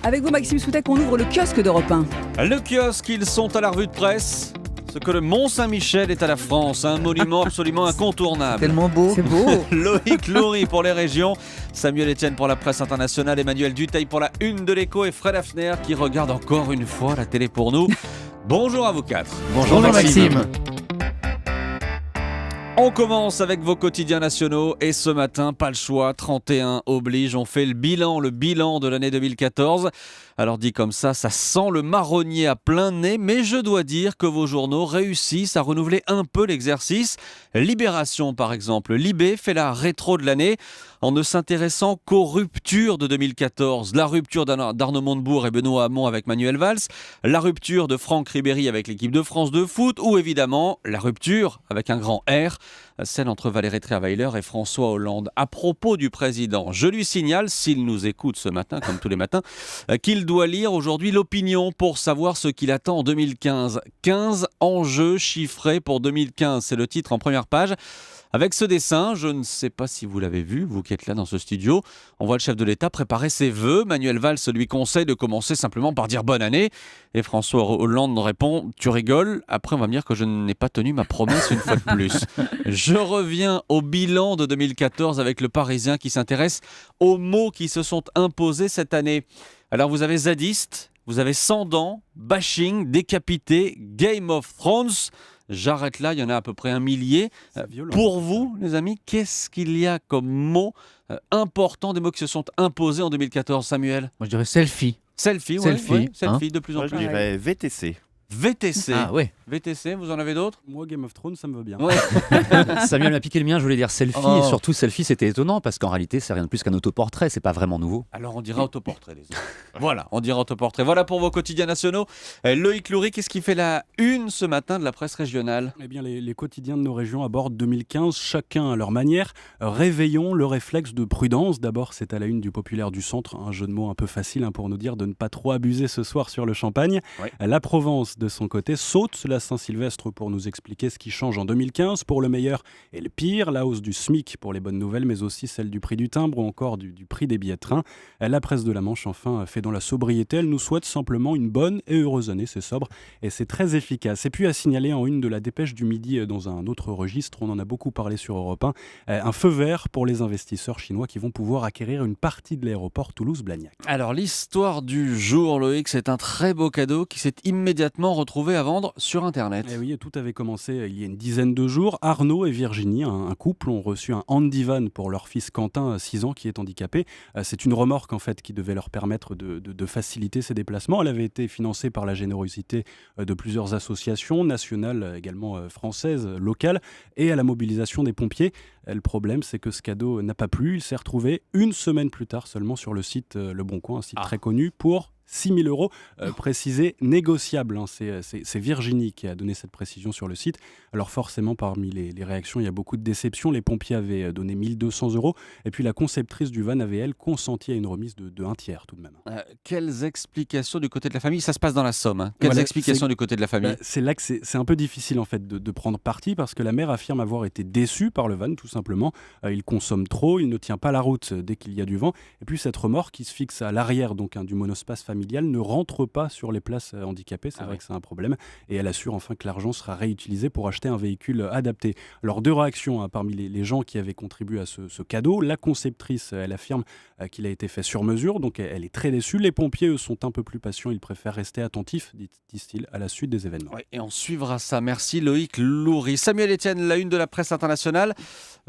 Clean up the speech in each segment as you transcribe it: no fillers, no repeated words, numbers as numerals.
Avec vous, Maxime Soutek, on ouvre le kiosque d'Europe 1. Le kiosque, ils sont à la revue de presse. Ce que le Mont-Saint-Michel est à la France, un monument absolument incontournable. Tellement beau. C'est beau. Loïc Loury pour les régions, Samuel Etienne pour la presse internationale, Emmanuel Dutheil pour la une de l'Écho et Fred Hafner qui regarde encore une fois la télé pour nous. Bonjour à vous quatre. Bonjour Maxime. On commence avec vos quotidiens nationaux et ce matin, pas le choix, 31 oblige, on fait le bilan de l'année 2014. Alors dit comme ça sent le marronnier à plein nez, mais je dois dire que vos journaux réussissent à renouveler un peu l'exercice. Libération par exemple, Libé fait la rétro de l'année en ne s'intéressant qu'aux ruptures de 2014. La rupture d'Arnaud Montebourg et Benoît Hamon avec Manuel Valls, la rupture de Franck Ribéry avec l'équipe de France de foot, ou évidemment la rupture avec un grand R, celle entre Valérie Trierweiler et François Hollande. À propos du président, je lui signale, s'il nous écoute ce matin, comme tous les matins, qu'il doit lire aujourd'hui l'opinion pour savoir ce qu'il attend en 2015. 15 enjeux chiffrés pour 2015, c'est le titre en première page. Avec ce dessin, je ne sais pas si vous l'avez vu, vous qui êtes là dans ce studio, on voit le chef de l'État préparer ses vœux. Manuel Valls lui conseille de commencer simplement par dire bonne année. Et François Hollande répond « Tu rigoles ?» Après, on va me dire que je n'ai pas tenu ma promesse une fois de plus. Je reviens au bilan de 2014 avec le Parisien qui s'intéresse aux mots qui se sont imposés cette année. Alors, vous avez zadiste, vous avez sans dents, bashing, décapité, Game of Thrones. J'arrête là, il y en a à peu près 1 millier. Pour vous, les amis, qu'est-ce qu'il y a comme mots importants, des mots qui se sont imposés en 2014, Samuel ? Moi je dirais selfie. Selfie, de plus en Moi, plus. je dirais VTC. VTC. Ah ouais. VTC, vous en avez d'autres ? Moi, Game of Thrones, ça me va bien. Ouais. Samuel m'a piqué le mien, je voulais dire selfie, Oh. et surtout selfie c'était étonnant parce qu'en réalité c'est rien de plus qu'un autoportrait, c'est pas vraiment nouveau. Alors on dira autoportrait, les autres. Voilà, on dira autoportrait. Voilà pour vos quotidiens nationaux. Loïc Loury, qu'est-ce qui fait la une ce matin de la presse régionale ? Eh bien, les quotidiens de nos régions abordent 2015, chacun à leur manière. Réveillons le réflexe de prudence. D'abord, c'est à la une du Populaire du Centre, un jeu de mots un peu facile pour nous dire de ne pas trop abuser ce soir sur le champagne. Oui. La Provence, de son côté, saute la Saint-Sylvestre pour nous expliquer ce qui change en 2015, pour le meilleur et le pire, la hausse du SMIC pour les bonnes nouvelles, mais aussi celle du prix du timbre ou encore du prix des billets de train. La presse de la Manche, enfin, fait dans la sobriété. Elle nous souhaite simplement une bonne et heureuse année. C'est sobre et c'est très efficace. Et puis à signaler en une de la Dépêche du Midi dans un autre registre, on en a beaucoup parlé sur Europe 1, un feu vert pour les investisseurs chinois qui vont pouvoir acquérir une partie de l'aéroport Toulouse-Blagnac. Alors l'histoire du jour, Loïc, c'est un très beau cadeau qui s'est immédiatement retrouvé à vendre sur Internet. Et oui, tout avait commencé il y a une dizaine de jours. Arnaud et Virginie, un couple, ont reçu un handivan pour leur fils Quentin, 6 ans, qui est handicapé. C'est une remorque en fait qui devait leur permettre de faciliter ses déplacements. Elle avait été financée par la générosité de plusieurs associations nationales, également françaises, locales, et à la mobilisation des pompiers. Le problème, c'est que ce cadeau n'a pas plu. Il s'est retrouvé une semaine plus tard seulement sur le site Le Bon Coin, un site très connu, pour 6 000 euros, précisé négociable. C'est Virginie qui a donné cette précision sur le site. Alors forcément, parmi les réactions, il y a beaucoup de déceptions. Les pompiers avaient donné 1 200 euros. Et puis la conceptrice du van avait, elle, consenti à une remise de 1/3 tout de même. Quelles explications du côté de la famille ? Ça se passe dans la Somme. Hein. Quelles Voilà, explications du côté de la famille ? C'est là que c'est un peu difficile en fait de prendre parti parce que la mère affirme avoir été déçue par le van tout simplement. Il consomme trop, il ne tient pas la route dès qu'il y a du vent. Et puis cette remorque qui se fixe à l'arrière donc du monospace familial ne rentre pas sur les places handicapées. C'est vrai que c'est un problème. Et elle assure enfin que l'argent sera réutilisé pour acheter un véhicule adapté. Alors 2 réactions parmi les gens qui avaient contribué à ce cadeau. La conceptrice, elle affirme qu'il a été fait sur mesure, donc elle est très déçue. Les pompiers, eux, sont un peu plus patients. Ils préfèrent rester attentifs, disent-ils, à la suite des événements. Ouais, et on suivra ça. Merci Loïc Loury. Samuel Etienne, la une de la presse internationale.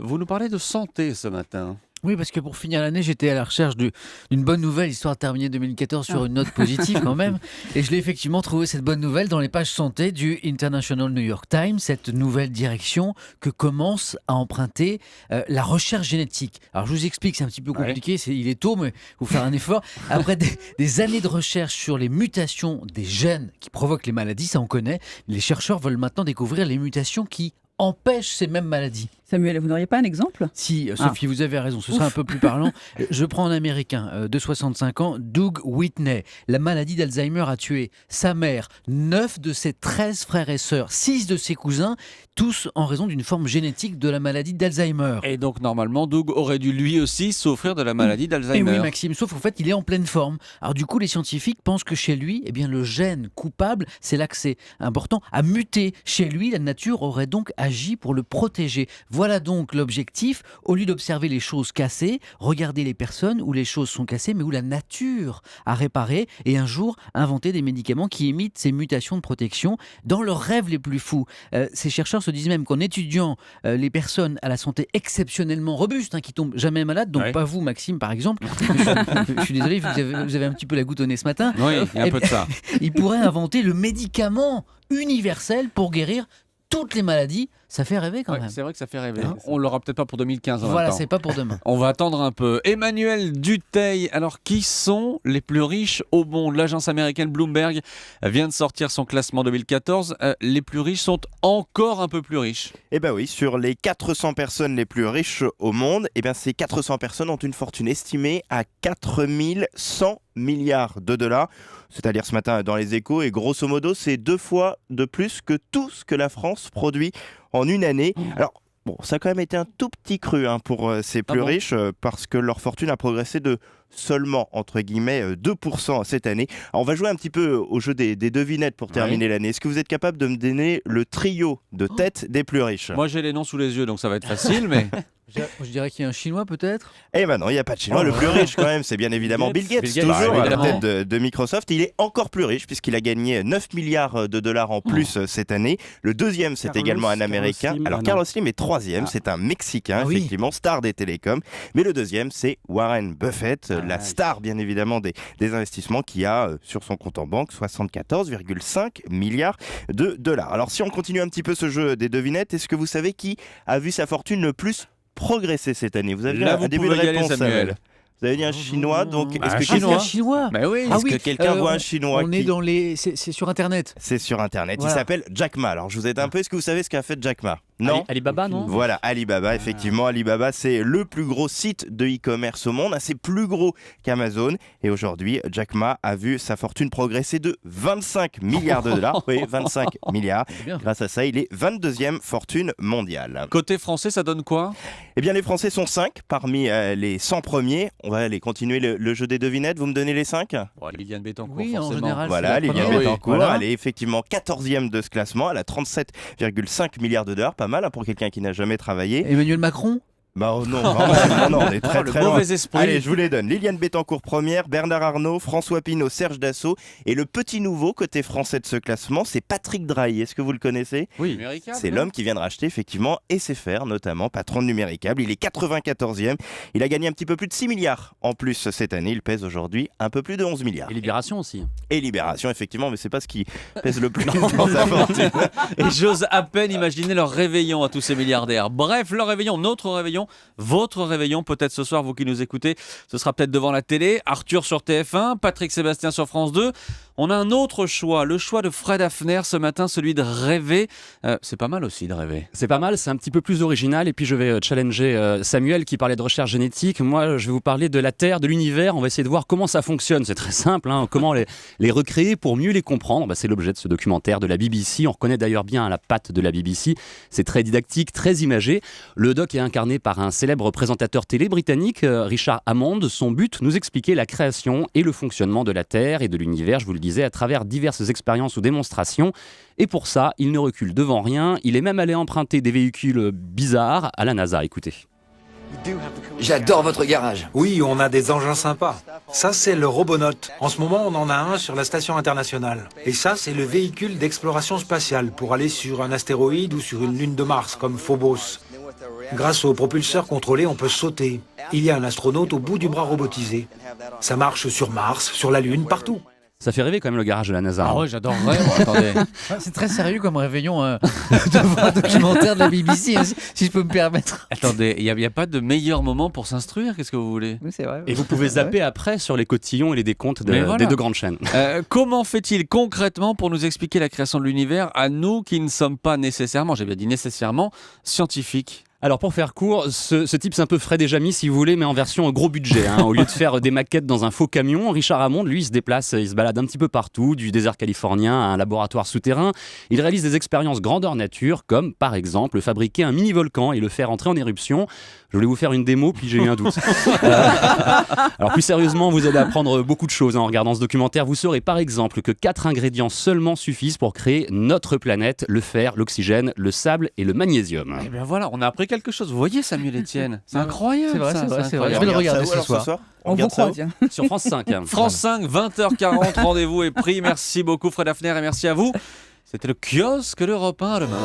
Vous nous parlez de santé ce matin. Oui, parce que pour finir l'année, j'étais à la recherche d'une bonne nouvelle, histoire de terminer 2014 sur une note positive quand même. Et je l'ai effectivement trouvé, cette bonne nouvelle, dans les pages santé du International New York Times, cette nouvelle direction que commence à emprunter la recherche génétique. Alors je vous explique, c'est un petit peu compliqué, il est tôt, mais il faut faire un effort. Après des années de recherche sur les mutations des gènes qui provoquent les maladies, ça on connaît, les chercheurs veulent maintenant découvrir les mutations qui empêchent ces mêmes maladies. Samuel, vous n'auriez pas un exemple? Si, Sophie, vous avez raison, ce sera un peu plus parlant. Je prends un Américain de 65 ans, Doug Whitney. La maladie d'Alzheimer a tué sa mère, 9 de ses 13 frères et sœurs, 6 de ses cousins, tous en raison d'une forme génétique de la maladie d'Alzheimer. Et donc normalement, Doug aurait dû lui aussi souffrir de la maladie Et d'Alzheimer. oui, Maxime, sauf qu'en fait, il est en pleine forme. Alors du coup, les scientifiques pensent que chez lui, eh bien, le gène coupable, c'est l'accès important, a muté. Chez lui, la nature aurait donc agi pour le protéger. Voilà donc l'objectif. Au lieu d'observer les choses cassées, regarder les personnes où les choses sont cassées, mais où la nature a réparé, et un jour inventer des médicaments qui imitent ces mutations de protection dans leurs rêves les plus fous. Ces chercheurs se disent même qu'en étudiant les personnes à la santé exceptionnellement robuste, qui tombent jamais malades, donc Ouais. pas vous Maxime par exemple, je suis désolé, vous avez un petit peu la goutte au nez ce matin, Oui, il y a un peu de ça. ils pourraient inventer le médicament universel pour guérir toutes les maladies. Ça fait rêver quand Ouais, même. c'est vrai que ça fait rêver. On l'aura peut-être pas pour 2015 en Voilà, même temps. c'est pas pour demain. On va attendre un peu. Emmanuel Dutheil, alors qui sont les plus riches au monde? L'agence américaine Bloomberg vient de sortir son classement 2014. Les plus riches sont encore un peu plus riches. Eh bien oui, sur les 400 personnes les plus riches au monde, eh bien ces 400 personnes ont une fortune estimée à 4100 milliards de dollars. C'est-à-dire ce matin dans les Échos, et grosso modo, c'est 2 fois de plus que tout ce que la France produit en une année. Alors, bon, ça a quand même été un tout petit cru pour ces plus bon riches, parce que leur fortune a progressé de seulement, entre guillemets, 2% cette année. Alors, on va jouer un petit peu au jeu des devinettes pour terminer l'année. Est-ce que vous êtes capable de me donner le trio de tête des plus riches? Moi, j'ai les noms sous les yeux, donc ça va être facile, mais Je dirais qu'il y a un Chinois peut-être. Eh ben non, il n'y a pas de Chinois. Le plus riche quand même, c'est bien évidemment Bill Gates, Bill Gates, toujours à la évidemment. tête de Microsoft. Il est encore plus riche puisqu'il a gagné 9 milliards de dollars en plus cette année. Le deuxième, c'est Carlos- également un Carlos Américain. Slim, Alors ah non. Carlos Slim est troisième, c'est un Mexicain, Ah oui. effectivement, star des télécoms. Mais le deuxième, c'est Warren Buffett, la star bien évidemment des investissements, qui a sur son compte en banque 74,5 milliards de dollars. Alors si on continue un petit peu ce jeu des devinettes, est-ce que vous savez qui a vu sa fortune le plus progresser cette année? Vous avez Là, un vous début de pouvez y aller, réponse, Samuel. Vous avez dit un Chinois, donc est-ce que C'est Chinois. un Chinois. bah oui. Ah est-ce oui, que quelqu'un voit un on- Chinois On est dans les. C'est sur Internet. C'est sur Internet. Voilà. Il s'appelle Jack Ma. Alors, je vous aide un peu. Est-ce que vous savez ce qu'a fait Jack Ma? Non. Alibaba, non? Voilà, Alibaba, effectivement. Alibaba, c'est le plus gros site de e-commerce au monde. C'est plus gros qu'Amazon. Et aujourd'hui, Jack Ma a vu sa fortune progresser de 25 milliards de dollars. Oui, 25 milliards. C'est bien. Grâce à ça, il est 22e fortune mondiale. Côté français, ça donne quoi? Eh bien, les Français sont 5 parmi les 100 premiers. On va aller continuer le jeu des devinettes. Vous me donnez les 5? Liliane Bettencourt, Oui, en forcément. général. Voilà, c'est la Liliane première. Bettencourt, Voilà. elle est effectivement 14e de ce classement, elle a 37,5 milliards de dollars, pas mal pour quelqu'un qui n'a jamais travaillé. Emmanuel Macron. Bah oh non, non, on est très le très loin. mauvais esprit. Allez, je vous les donne. Liliane Bettencourt première, Bernard Arnault, François Pinault, Serge Dassault, et le petit nouveau côté français de ce classement, c'est Patrick Drahi. Est-ce que vous le connaissez? Oui. C'est l'homme qui vient de racheter effectivement SFR, notamment patron de Numéricable. Il est 94e. Il a gagné un petit peu plus de 6 milliards en plus cette année. Il pèse aujourd'hui un peu plus de 11 milliards. Et Libération aussi. Et Libération, effectivement, mais c'est pas ce qui pèse le plus dans sa fortune. Et j'ose à peine imaginer leur réveillon à tous ces milliardaires. Bref, leur réveillon, notre réveillon, votre réveillon, peut-être ce soir, vous qui nous écoutez, ce sera peut-être devant la télé, Arthur sur TF1, Patrick Sébastien sur France 2. On a un autre choix, le choix de Fred Hafner ce matin, celui de rêver. C'est pas mal aussi de rêver. C'est pas mal, c'est un petit peu plus original. Et puis je vais challenger Samuel qui parlait de recherche génétique. Moi, je vais vous parler de la Terre, de l'univers. On va essayer de voir comment ça fonctionne. C'est très simple, comment les recréer pour mieux les comprendre. C'est l'objet de ce documentaire de la BBC. On reconnaît d'ailleurs bien la patte de la BBC. C'est très didactique, très imagé. Le doc est incarné par un célèbre présentateur télé britannique, Richard Hammond. Son but, nous expliquer la création et le fonctionnement de la Terre et de l'univers, je vous le disais, à travers diverses expériences ou démonstrations. Et pour ça, il ne recule devant rien. Il est même allé emprunter des véhicules bizarres à la NASA. Écoutez. J'adore votre garage. Oui, on a des engins sympas. Ça, c'est le Robonaut. En ce moment, on en a un sur la station internationale. Et ça, c'est le véhicule d'exploration spatiale pour aller sur un astéroïde ou sur une lune de Mars, comme Phobos. Grâce au propulseur contrôlé, on peut sauter. Il y a un astronaute au bout du bras robotisé. Ça marche sur Mars, sur la Lune, partout. Ça fait rêver quand même le garage de la NASA. Ah ouais, j'adorerais, moi, attendez. C'est très sérieux comme réveillon devant un documentaire de la BBC, si je peux me permettre. Attendez, il n'y a pas de meilleur moment pour s'instruire, qu'est-ce que vous voulez? Oui, c'est vrai. Et vous pouvez zapper après sur les cotillons et les décomptes Mais voilà. des deux grandes chaînes. Comment fait-il concrètement pour nous expliquer la création de l'univers à nous qui ne sommes pas nécessairement, j'ai bien dit nécessairement, scientifiques? Alors pour faire court, ce type c'est un peu Fred et Jamy si vous voulez, mais en version gros budget. Au lieu de faire des maquettes dans un faux camion, Richard Hammond, lui, il se déplace, il se balade un petit peu partout, du désert californien à un laboratoire souterrain. Il réalise des expériences grandeur nature, comme par exemple fabriquer un mini-volcan et le faire entrer en éruption. Je voulais vous faire une démo, puis j'ai eu un doute. Alors plus sérieusement, vous allez apprendre beaucoup de choses en regardant ce documentaire. Vous saurez par exemple que 4 ingrédients seulement suffisent pour créer notre planète: le fer, l'oxygène, le sable et le magnésium. Eh bien voilà, on a appris quelque chose. Vous voyez, Samuel Etienne, c'est incroyable. C'est vrai, ça, c'est vrai. incroyable. Je vais le regarder Ça où, ce alors, soir. On vous regarde ça croit, où tiens. Sur France 5. France 5, 20h40, rendez-vous est pris. Merci beaucoup Fred Hafner et merci à vous. C'était le kiosque d'Europe 1 à demain.